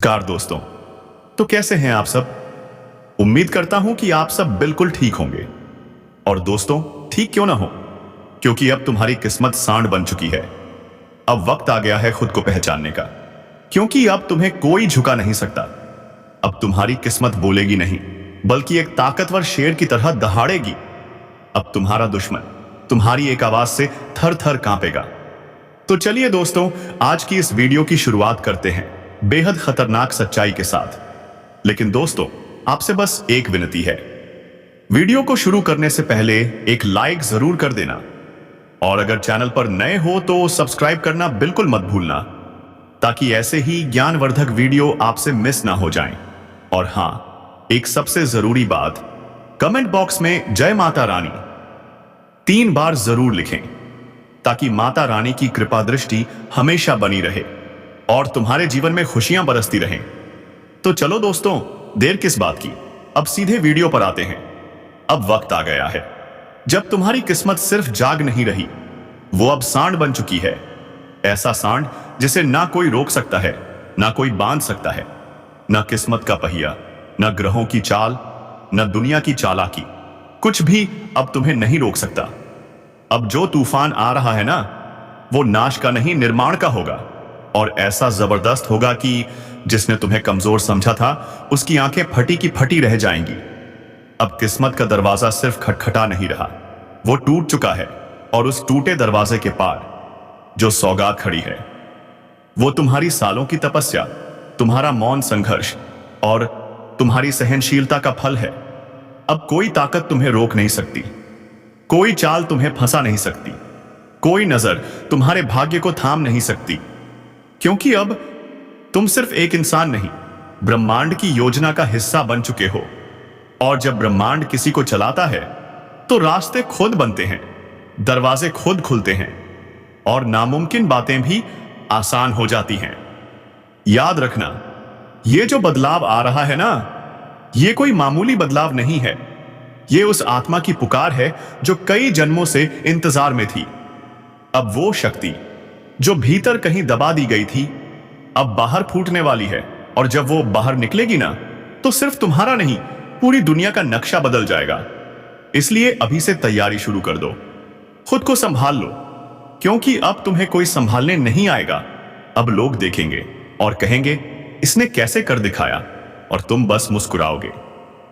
Car दोस्तों, तो कैसे हैं आप सब। उम्मीद करता हूं कि आप सब बिल्कुल ठीक होंगे। और दोस्तों, ठीक क्यों ना हो, क्योंकि अब तुम्हारी किस्मत सांड बन चुकी है। अब वक्त आ गया है खुद को पहचानने का, क्योंकि अब तुम्हें कोई झुका नहीं सकता। अब तुम्हारी किस्मत बोलेगी नहीं, बल्कि एक ताकतवर शेर की तरह दहाड़ेगी। अब तुम्हारा दुश्मन तुम्हारी एक आवाज से थर थर कांपेगा। तो चलिए दोस्तों, आज की इस वीडियो की शुरुआत करते हैं बेहद खतरनाक सच्चाई के साथ। लेकिन दोस्तों, आपसे बस एक विनती है, वीडियो को शुरू करने से पहले एक लाइक जरूर कर देना, और अगर चैनल पर नए हो तो सब्सक्राइब करना बिल्कुल मत भूलना, ताकि ऐसे ही ज्ञानवर्धक वीडियो आपसे मिस ना हो जाएं। और हां, एक सबसे जरूरी बात, कमेंट बॉक्स में जय माता रानी 3 बार जरूर लिखें, ताकि माता रानी की कृपा दृष्टि हमेशा बनी रहे और तुम्हारे जीवन में खुशियां बरसती रहें। तो चलो दोस्तों, देर किस बात की, अब सीधे वीडियो पर आते हैं। अब वक्त आ गया है जब तुम्हारी किस्मत सिर्फ जाग नहीं रही, वो अब सांड बन चुकी है। ऐसा सांड जिसे ना कोई रोक सकता है, ना कोई बांध सकता है, ना किस्मत का पहिया, ना ग्रहों की चाल, ना दुनिया की चालाकी, कुछ भी अब तुम्हें नहीं रोक सकता। अब जो तूफान आ रहा है ना, वो नाश का नहीं, निर्माण का होगा। और ऐसा जबरदस्त होगा कि जिसने तुम्हें कमजोर समझा था, उसकी आंखें फटी की फटी रह जाएंगी। अब किस्मत का दरवाजा सिर्फ खटखटा नहीं रहा, वो टूट चुका है। और उस टूटे दरवाजे के पार जो सौगात खड़ी है, वो तुम्हारी सालों की तपस्या, तुम्हारा मौन संघर्ष और तुम्हारी सहनशीलता का फल है। अब कोई ताकत तुम्हें रोक नहीं सकती, कोई चाल तुम्हें फंसा नहीं सकती, कोई नजर तुम्हारे भाग्य को थाम नहीं सकती, क्योंकि अब तुम सिर्फ एक इंसान नहीं, ब्रह्मांड की योजना का हिस्सा बन चुके हो। और जब ब्रह्मांड किसी को चलाता है, तो रास्ते खुद बनते हैं, दरवाजे खुद खुलते हैं, और नामुमकिन बातें भी आसान हो जाती हैं। याद रखना, ये जो बदलाव आ रहा है ना, ये कोई मामूली बदलाव नहीं है। ये उस आत्मा की पुकार है जो कई जन्मों से इंतजार में थी। अब वो शक्ति जो भीतर कहीं दबा दी गई थी, अब बाहर फूटने वाली है। और जब वो बाहर निकलेगी ना, तो सिर्फ तुम्हारा नहीं, पूरी दुनिया का नक्शा बदल जाएगा। इसलिए अभी से तैयारी शुरू कर दो, खुद को संभाल लो, क्योंकि अब तुम्हें कोई संभालने नहीं आएगा। अब लोग देखेंगे और कहेंगे, इसने कैसे कर दिखाया, और तुम बस मुस्कुराओगे,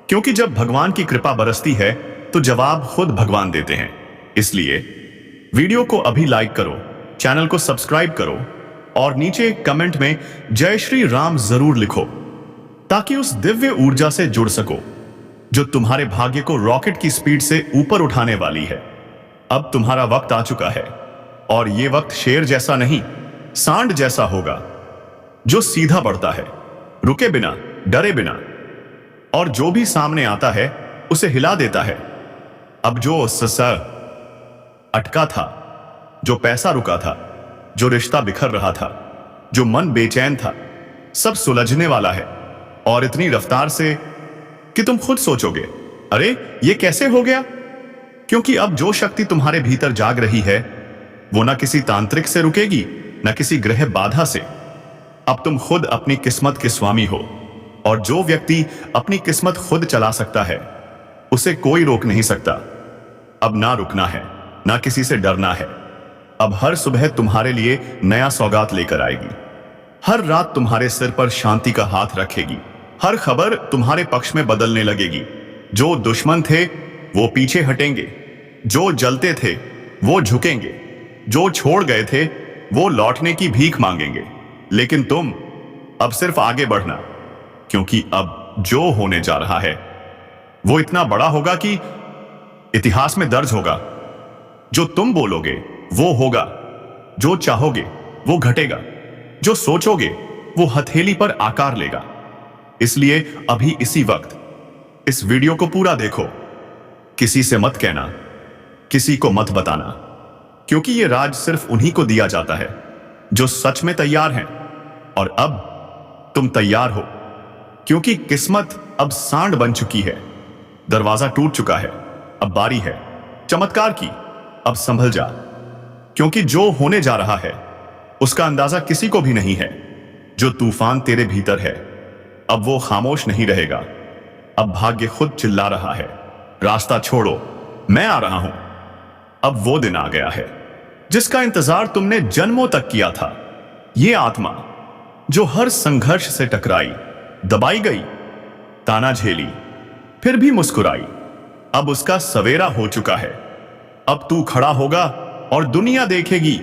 क्योंकि जब भगवान की कृपा बरसती है तो जवाब खुद भगवान देते हैं। इसलिए वीडियो को अभी लाइक करो, चैनल को सब्सक्राइब करो, और नीचे कमेंट में जय श्री राम जरूर लिखो, ताकि उस दिव्य ऊर्जा से जुड़ सको जो तुम्हारे भाग्य को रॉकेट की स्पीड से ऊपर उठाने वाली है। अब तुम्हारा वक्त आ चुका है, और यह वक्त शेर जैसा नहीं, सांड जैसा होगा, जो सीधा बढ़ता है, रुके बिना, डरे बिना, और जो भी सामने आता है उसे हिला देता है। अब जो अटका था, जो पैसा रुका था, जो रिश्ता बिखर रहा था, जो मन बेचैन था, सब सुलझने वाला है। और इतनी रफ्तार से कि तुम खुद सोचोगे, अरे ये कैसे हो गया। क्योंकि अब जो शक्ति तुम्हारे भीतर जाग रही है, वो ना किसी तांत्रिक से रुकेगी, ना किसी ग्रह बाधा से। अब तुम खुद अपनी किस्मत के स्वामी हो, और जो व्यक्ति अपनी किस्मत खुद चला सकता है, उसे कोई रोक नहीं सकता। अब ना रुकना है, ना किसी से डरना है। अब हर सुबह तुम्हारे लिए नया सौगात लेकर आएगी, हर रात तुम्हारे सिर पर शांति का हाथ रखेगी, हर खबर तुम्हारे पक्ष में बदलने लगेगी। जो दुश्मन थे वो पीछे हटेंगे, जो जलते थे वो झुकेंगे, जो छोड़ गए थे वो लौटने की भीख मांगेंगे। लेकिन तुम अब सिर्फ आगे बढ़ना, क्योंकि अब जो होने जा रहा है वो इतना बड़ा होगा कि इतिहास में दर्ज होगा। जो तुम बोलोगे वो होगा, जो चाहोगे वो घटेगा, जो सोचोगे वो हथेली पर आकार लेगा। इसलिए अभी इसी वक्त इस वीडियो को पूरा देखो, किसी से मत कहना, किसी को मत बताना, क्योंकि ये राज सिर्फ उन्हीं को दिया जाता है जो सच में तैयार हैं। और अब तुम तैयार हो, क्योंकि किस्मत अब सांड बन चुकी है, दरवाजा टूट चुका है। अब बारी है चमत्कार की, अब संभल जा, क्योंकि जो होने जा रहा है उसका अंदाजा किसी को भी नहीं है। जो तूफान तेरे भीतर है, अब वो खामोश नहीं रहेगा। अब भाग्य खुद चिल्ला रहा है, रास्ता छोड़ो, मैं आ रहा हूं। अब वो दिन आ गया है जिसका इंतजार तुमने जन्मों तक किया था। ये आत्मा जो हर संघर्ष से टकराई, दबाई गई, ताना झेली, फिर भी मुस्कुराई, अब उसका सवेरा हो चुका है। अब तू खड़ा होगा और दुनिया देखेगी।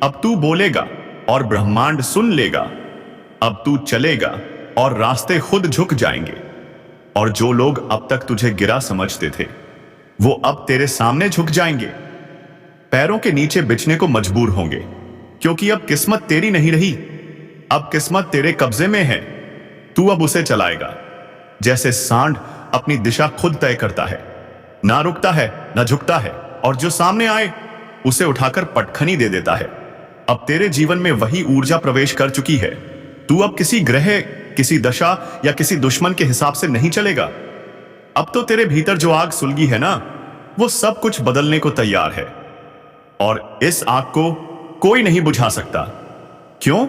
अब तू बोलेगा और ब्रह्मांड सुन लेगा। अब तू चलेगा और रास्ते खुद झुक जाएंगे। और जो लोग अब तक तुझे गिरा समझते थे, वो अब तेरे सामने झुक जाएंगे, पैरों के नीचे बिछने को मजबूर होंगे। क्योंकि अब किस्मत तेरी नहीं रही, अब किस्मत तेरे कब्जे में है। तू अब उसे चलाएगा जैसे सांड अपनी दिशा खुद तय करता है, ना रुकता है ना झुकता है, और जो सामने आए उसे उठाकर पटखनी दे देता है। अब तेरे जीवन में वही ऊर्जा प्रवेश कर चुकी है। तू अब किसी ग्रह, किसी दशा या किसी दुश्मन के हिसाब से नहीं चलेगा। अब तो तेरे भीतर जो आग सुलगी है ना, वो सब कुछ बदलने को तैयार है। और इस आग को कोई नहीं बुझा सकता। क्यों?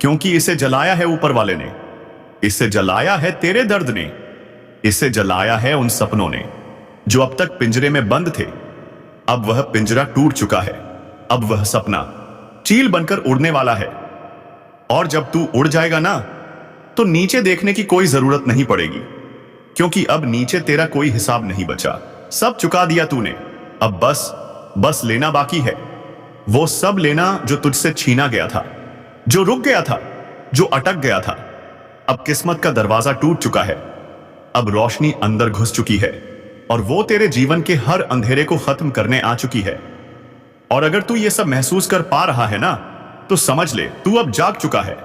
क्योंकि इसे जलाया है ऊपर वाले ने, इसे जलाया है तेरे दर्द ने, इसे जलाया है उन सपनों ने जो अब तक पिंजरे में बंद थे। अब वह पिंजरा टूट चुका है। अब वह सपना चील बनकर उड़ने वाला है। और जब तू उड़ जाएगा ना, तो नीचे देखने की कोई जरूरत नहीं पड़ेगी। क्योंकि अब नीचे तेरा कोई हिसाब नहीं बचा, सब चुका दिया तूने। अब बस लेना बाकी है। वो सब लेना जो तुझसे छीना गया था, जो रुक गया था, जो अटक गया था। अब किस्मत का दरवाजा टूट चुका है। अब रोशनी अंदर घुस चुकी है और वो तेरे जीवन के हर अंधेरे को खत्म करने आ चुकी है। और अगर तू ये सब महसूस कर पा रहा है ना, तो समझ ले तू अब जाग चुका है।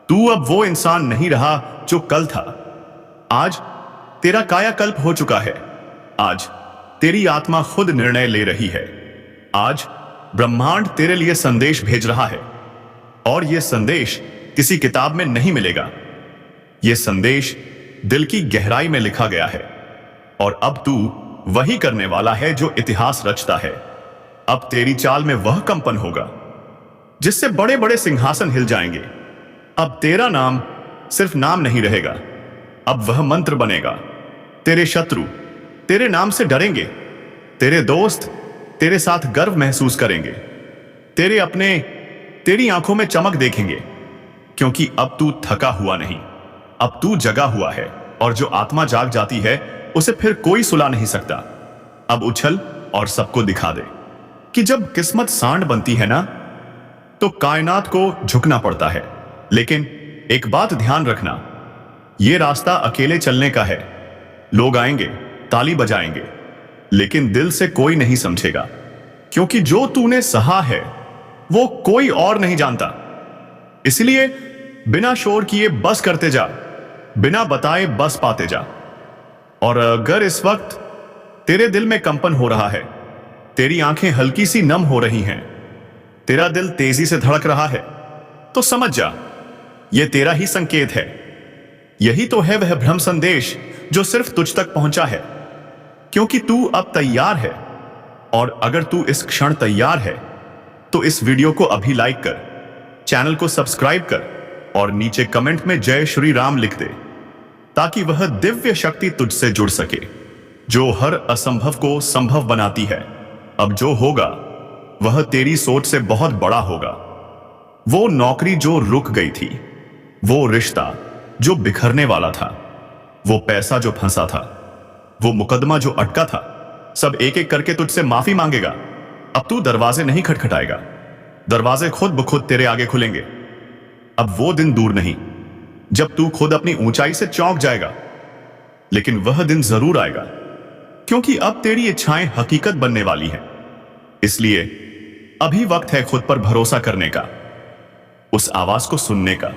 तू अब वो इंसान नहीं रहा जो कल था। आज तेरा कायाकल्प हो चुका है। आज तेरी आत्मा खुद निर्णय ले रही है। आज ब्रह्मांड तेरे लिए संदेश भेज रहा है। और यह संदेश किसी किताब में नहीं मिलेगा। यह संदेश दिल की गहराई में लिखा गया है। और अब तू वही करने वाला है जो इतिहास रचता है। अब तेरी चाल में वह कंपन होगा जिससे बड़े बड़े सिंहासन हिल जाएंगे। अब तेरा नाम सिर्फ नाम नहीं रहेगा, अब वह मंत्र बनेगा। तेरे शत्रु तेरे नाम से डरेंगे, तेरे दोस्त तेरे साथ गर्व महसूस करेंगे, तेरे अपने तेरी आंखों में चमक देखेंगे। क्योंकि अब तू थका हुआ नहीं, अब तू जगा हुआ है। और जो आत्मा जाग जाती है उसे फिर कोई सुला नहीं सकता। अब उछल और सबको दिखा दे कि जब किस्मत सांड बनती है ना, तो कायनात को झुकना पड़ता है। लेकिन एक बात ध्यान रखना, यह रास्ता अकेले चलने का है। लोग आएंगे, ताली बजाएंगे, लेकिन दिल से कोई नहीं समझेगा। क्योंकि जो तूने सहा है वो कोई और नहीं जानता। इसलिए बिना शोर किए बस करते जा, बिना बताए बस पाते जा। और अगर इस वक्त तेरे दिल में कंपन हो रहा है, तेरी आंखें हल्की सी नम हो रही हैं, तेरा दिल तेजी से धड़क रहा है, तो समझ जा, यह तेरा ही संकेत है। यही तो है वह ब्रह्म संदेश जो सिर्फ तुझ तक पहुंचा है। क्योंकि तू अब तैयार है। और अगर तू इस क्षण तैयार है, तो इस वीडियो को अभी लाइक कर, चैनल को सब्सक्राइब कर और नीचे कमेंट में जय श्री राम लिख दे, ताकि वह दिव्य शक्ति तुझसे जुड़ सके जो हर असंभव को संभव बनाती है। अब जो होगा वह तेरी सोच से बहुत बड़ा होगा। वो नौकरी जो रुक गई थी, वो रिश्ता जो बिखरने वाला था, वो पैसा जो फंसा था, वो मुकदमा जो अटका था, सब एक एक करके तुझसे माफी मांगेगा। अब तू दरवाजे नहीं खटखटाएगा, दरवाजे खुद ब खुद तेरे आगे खुलेंगे। अब वो दिन दूर नहीं जब तू खुद अपनी ऊंचाई से चौंक जाएगा। लेकिन वह दिन जरूर आएगा, क्योंकि अब तेरी इच्छाएं हकीकत बनने वाली हैं। इसलिए अभी वक्त है खुद पर भरोसा करने का, उस आवाज को सुनने का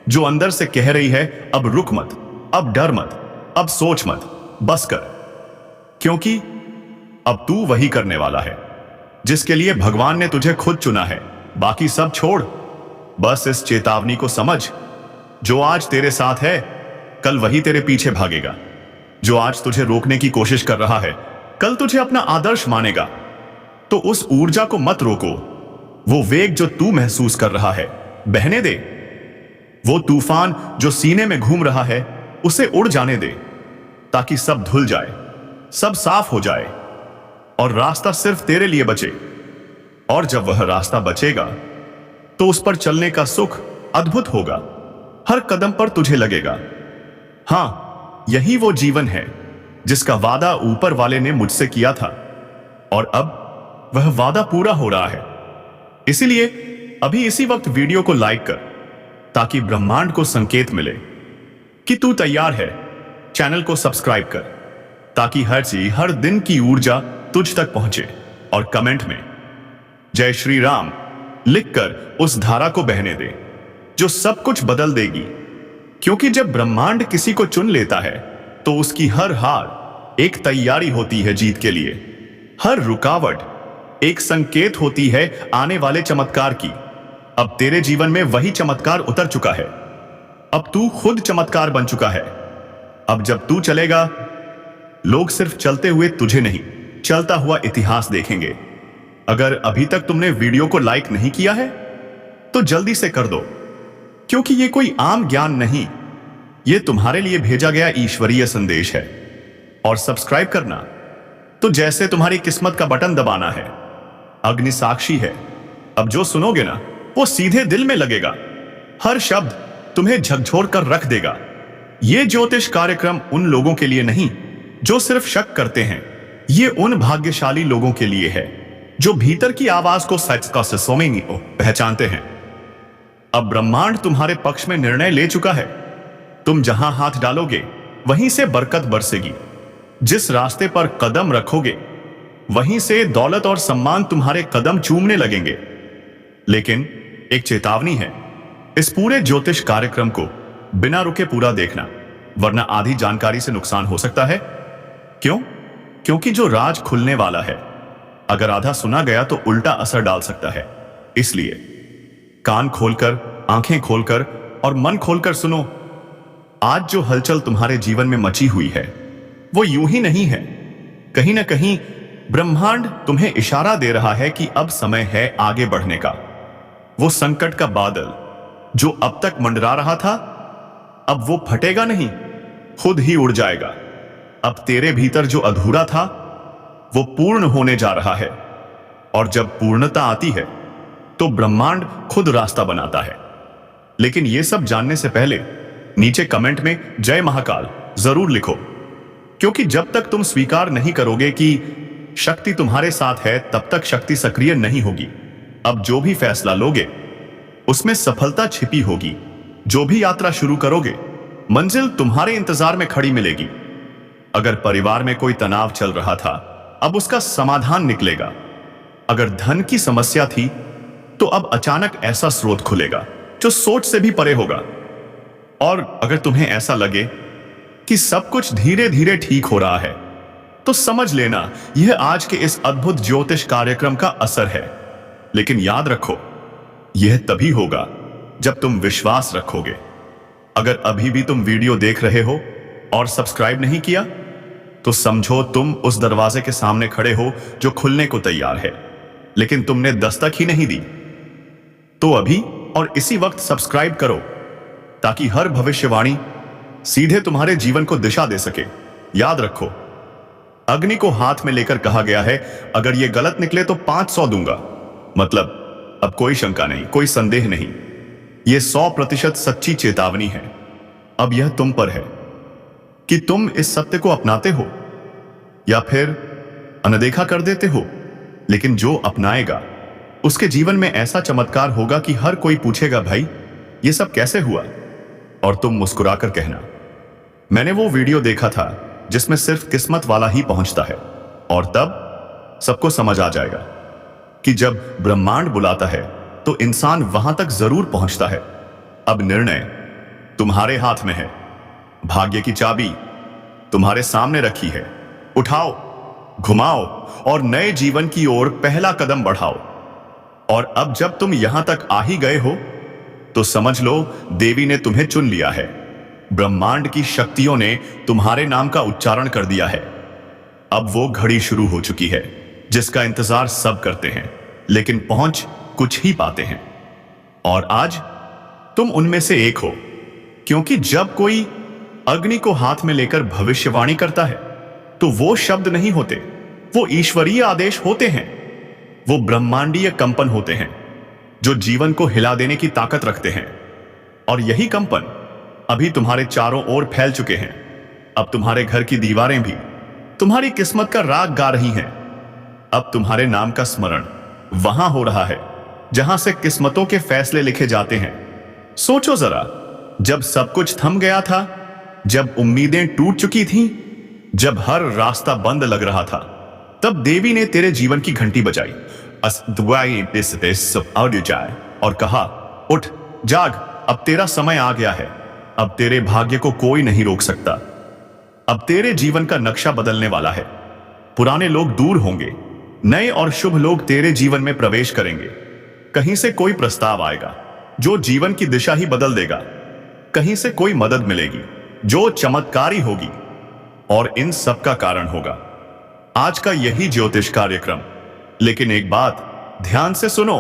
जो अंदर से कह रही है, अब रुक मत, अब डर मत, अब सोच मत, बस कर। क्योंकि अब तू वही करने वाला है जिसके लिए भगवान ने तुझे खुद चुना है। बाकी सब छोड़, बस इस चेतावनी को समझ, जो आज तेरे साथ है कल वही तेरे पीछे भागेगा। जो आज तुझे रोकने की कोशिश कर रहा है कल तुझे अपना आदर्श मानेगा। तो उस ऊर्जा को मत रोको, वो वेग जो तू महसूस कर रहा है बहने दे। वो तूफान जो सीने में घूम रहा है उसे उड़ जाने दे, ताकि सब धुल जाए, सब साफ हो जाए और रास्ता सिर्फ तेरे लिए बचे। और जब वह रास्ता बचेगा तो उस पर चलने का सुख अद्भुत होगा। हर कदम पर तुझे लगेगा, हां, यही वो जीवन है जिसका वादा ऊपर वाले ने मुझसे किया था, और अब वह वादा पूरा हो रहा है। इसीलिए अभी इसी वक्त वीडियो को लाइक कर, ताकि ब्रह्मांड को संकेत मिले कि तू तैयार है। चैनल को सब्सक्राइब कर, ताकि हर दिन की ऊर्जा तुझ तक पहुंचे। और कमेंट में जय श्री राम लिखकर उस धारा को बहने दे जो सब कुछ बदल देगी। क्योंकि जब ब्रह्मांड किसी को चुन लेता है तो उसकी हर हार एक तैयारी होती है जीत के लिए। हर रुकावट एक संकेत होती है आने वाले चमत्कार की। अब तेरे जीवन में वही चमत्कार उतर चुका है। अब तू खुद चमत्कार बन चुका है। अब जब तू चलेगा, लोग सिर्फ चलते हुए तुझे नहीं, चलता हुआ इतिहास देखेंगे। अगर अभी तक तुमने वीडियो को लाइक नहीं किया है तो जल्दी से कर दो, क्योंकि ये कोई आम ज्ञान नहीं, ये तुम्हारे लिए भेजा गया ईश्वरीय संदेश है। और सब्सक्राइब करना तो जैसे तुम्हारी किस्मत का बटन दबाना है। अग्नि साक्षी है, अब जो सुनोगे ना वो सीधे दिल में लगेगा। हर शब्द तुम्हें झकझोर कर रख देगा। ये ज्योतिष कार्यक्रम उन लोगों के लिए नहीं जो सिर्फ शक करते हैं, ये उन भाग्यशाली लोगों के लिए है जो भीतर की आवाज को सच का सोमेंगी पहचानते हैं। अब ब्रह्मांड तुम्हारे पक्ष में निर्णय ले चुका है। तुम जहां हाथ डालोगे वहीं से बरकत बरसेगी। जिस रास्ते पर कदम रखोगे वहीं से दौलत और सम्मान तुम्हारे कदम चूमने लगेंगे। लेकिन एक चेतावनी है, इस पूरे ज्योतिष कार्यक्रम को बिना रुके पूरा देखना, वरना आधी जानकारी से नुकसान हो सकता है। क्यों? क्योंकि जो राज खुलने वाला है, अगर आधा सुना गया तो उल्टा असर डाल सकता है। इसलिए कान खोलकर, आंखें खोलकर और मन खोलकर सुनो। आज जो हलचल तुम्हारे जीवन में मची हुई है वो यूं ही नहीं है। कहीं ना कहीं ब्रह्मांड तुम्हें इशारा दे रहा है कि अब समय है आगे बढ़ने का। वो संकट का बादल जो अब तक मंडरा रहा था, अब वो फटेगा नहीं, खुद ही उड़ जाएगा। अब तेरे भीतर जो अधूरा था वो पूर्ण होने जा रहा है। और जब पूर्णता आती है तो ब्रह्मांड खुद रास्ता बनाता है। लेकिन यह सब जानने से पहले नीचे कमेंट में जय महाकाल जरूर लिखो, क्योंकि जब तक तुम स्वीकार नहीं करोगे कि शक्ति तुम्हारे साथ है, तब तक शक्ति सक्रिय नहीं होगी। अब जो भी फैसला लोगे उसमें सफलता छिपी होगी। जो भी यात्रा शुरू करोगे मंजिल तुम्हारे इंतजार में खड़ी मिलेगी। अगर परिवार में कोई तनाव चल रहा था, अब उसका समाधान निकलेगा। अगर धन की समस्या थी तो अब अचानक ऐसा स्रोत खुलेगा जो सोच से भी परे होगा। और अगर तुम्हें ऐसा लगे कि सब कुछ धीरे धीरे ठीक हो रहा है, तो समझ लेना यह आज के इस अद्भुत ज्योतिष कार्यक्रम का असर है। लेकिन याद रखो, यह तभी होगा जब तुम विश्वास रखोगे। अगर अभी भी तुम वीडियो देख रहे हो और सब्सक्राइब नहीं किया, तो समझो तुम उस दरवाजे के सामने खड़े हो जो खुलने को तैयार है, लेकिन तुमने दस्तक ही नहीं दी। तो अभी और इसी वक्त सब्सक्राइब करो, ताकि हर भविष्यवाणी सीधे तुम्हारे जीवन को दिशा दे सके। याद रखो, अग्नि को हाथ में लेकर कहा गया है, अगर यह गलत निकले तो 500 दूंगा। मतलब अब कोई शंका नहीं, कोई संदेह नहीं, यह 100% सच्ची चेतावनी है। अब यह तुम पर है कि तुम इस सत्य को अपनाते हो या फिर अनदेखा कर देते हो। लेकिन जो अपनाएगा उसके जीवन में ऐसा चमत्कार होगा कि हर कोई पूछेगा, भाई ये सब कैसे हुआ? और तुम मुस्कुराकर कहना, मैंने वो वीडियो देखा था जिसमें सिर्फ किस्मत वाला ही पहुंचता है। और तब सबको समझ आ जाएगा कि जब ब्रह्मांड बुलाता है तो इंसान वहां तक जरूर पहुंचता है। अब निर्णय तुम्हारे हाथ में है। भाग्य की चाबी तुम्हारे सामने रखी है। उठाओ, घुमाओ और नए जीवन की ओर पहला कदम बढ़ाओ। और अब जब तुम यहां तक आ ही गए हो तो समझ लो देवी ने तुम्हें चुन लिया है। ब्रह्मांड की शक्तियों ने तुम्हारे नाम का उच्चारण कर दिया है। अब वो घड़ी शुरू हो चुकी है जिसका इंतजार सब करते हैं, लेकिन पहुंच कुछ ही पाते हैं। और आज तुम उनमें से एक हो, क्योंकि जब कोई अग्नि को हाथ में लेकर भविष्यवाणी करता है तो वो शब्द नहीं होते, वो ईश्वरीय आदेश होते हैं। वो ब्रह्मांडीय कंपन होते हैं जो जीवन को हिला देने की ताकत रखते हैं। और यही कंपन अभी तुम्हारे चारों ओर फैल चुके हैं। अब तुम्हारे घर की दीवारें भी तुम्हारी किस्मत का राग गा रही हैं। अब तुम्हारे नाम का स्मरण वहां हो रहा है जहां से किस्मतों के फैसले लिखे जाते हैं। सोचो जरा, जब सब कुछ थम गया था, जब उम्मीदें टूट चुकी थीं, जब हर रास्ता बंद लग रहा था, तब देवी ने तेरे जीवन की घंटी बजाई और कहा, उठ, जाग, अब तेरा समय आ गया है। अब तेरे भाग्य को कोई नहीं रोक सकता। अब तेरे जीवन का नक्शा बदलने वाला है। पुराने लोग दूर होंगे, नए और शुभ लोग तेरे जीवन में प्रवेश करेंगे। कहीं से कोई प्रस्ताव आएगा जो जीवन की दिशा ही बदल देगा। कहीं से कोई मदद मिलेगी जो चमत्कारी होगी। और इन सब का कारण होगा आज का यही ज्योतिष कार्यक्रम। लेकिन एक बात ध्यान से सुनो,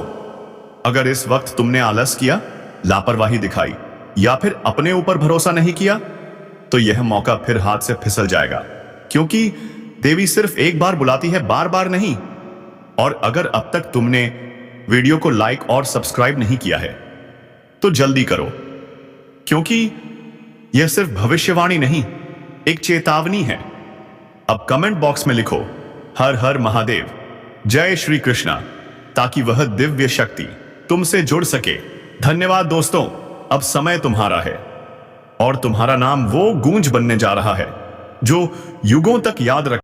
अगर इस वक्त तुमने आलस किया, लापरवाही दिखाई या फिर अपने ऊपर भरोसा नहीं किया, तो यह मौका फिर हाथ से फिसल जाएगा। क्योंकि देवी सिर्फ एक बार बुलाती है, बार बार नहीं। और अगर अब तक तुमने वीडियो को लाइक और सब्सक्राइब नहीं किया है तो जल्दी करो, क्योंकि यह सिर्फ भविष्यवाणी नहीं, एक चेतावनी है। अब कमेंट बॉक्स में लिखो, हर हर महादेव, जय श्री कृष्णा, ताकि वह दिव्य शक्ति तुमसे जुड़ सके। धन्यवाद दोस्तों, अब समय तुम्हारा है और तुम्हारा नाम वो गूंज बनने जा रहा है जो युगों तक याद रख